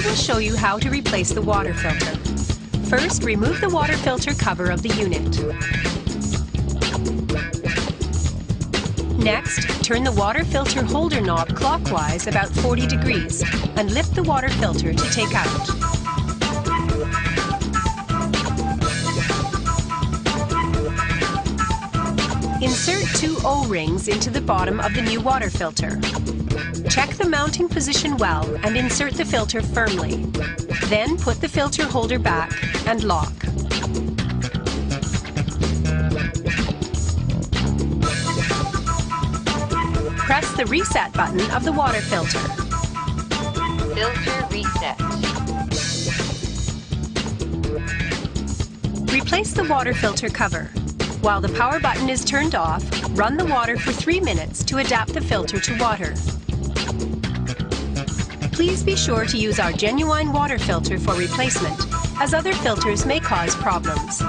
will show you how to replace the water filter. First, remove the water filter cover of the unit. Next, turn the water filter holder knob clockwise about 40 degrees and lift the water filter to take out. Insert 2 O-rings into the bottom of the new water filter. Check the mounting position well and insert the filter firmly. Then put the filter holder back and lock. Press the reset button of the water filter. Filter reset. Replace the water filter cover. While the power button is turned off, run the water for 3 minutes to adapt the filter to water. Please be sure to use our genuine water filter for replacement, as other filters may cause problems.